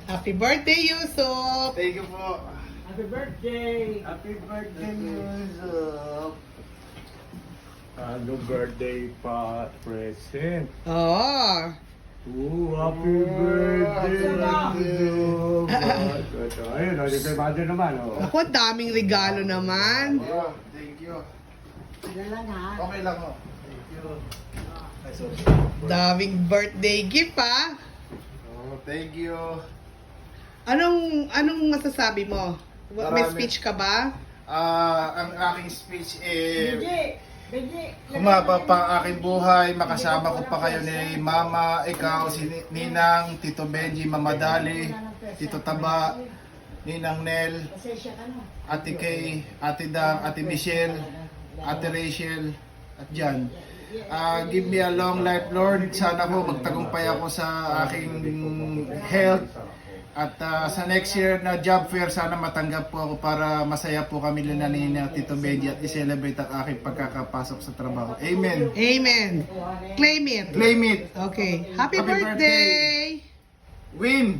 Happy birthday, Yusuf! Thank you po. Happy birthday! Happy birthday, Yusuf. Ano birthday pa present? Oh, Happy birthday! Wow. Ayun, o, dito yung naman, o. ako, daming regalo naman. Oh, thank you. Ano lang ha? Okay lang ho. Thank you. Ay, sorry. Daming birthday gift, ha? Oh, thank you. Anong masasabi mo? May Marami. speech ka ba? Ang aking speech eh, Benji! Benji! humaba pa ang aking buhay, makasama ko pa kayo ni Mama, ikaw, si Ninang, Tito Benji, Mama Dali, Tito Taba, Ninang Nel, Pasensya ka na. Ate Kay, Ate Dang, Ate Michelle, Ate Rachel, at Jan. Give me a long life, Lord. Sana po magtagumpay ako sa aking health. At sa next year na job fair, sana matanggap po ako para masaya po kami nila ni Tito Benji at i-celebrate ang aking pagkakapasok sa trabaho. Amen. Amen. Claim it. Claim it. Okay. Happy Happy birthday! Win!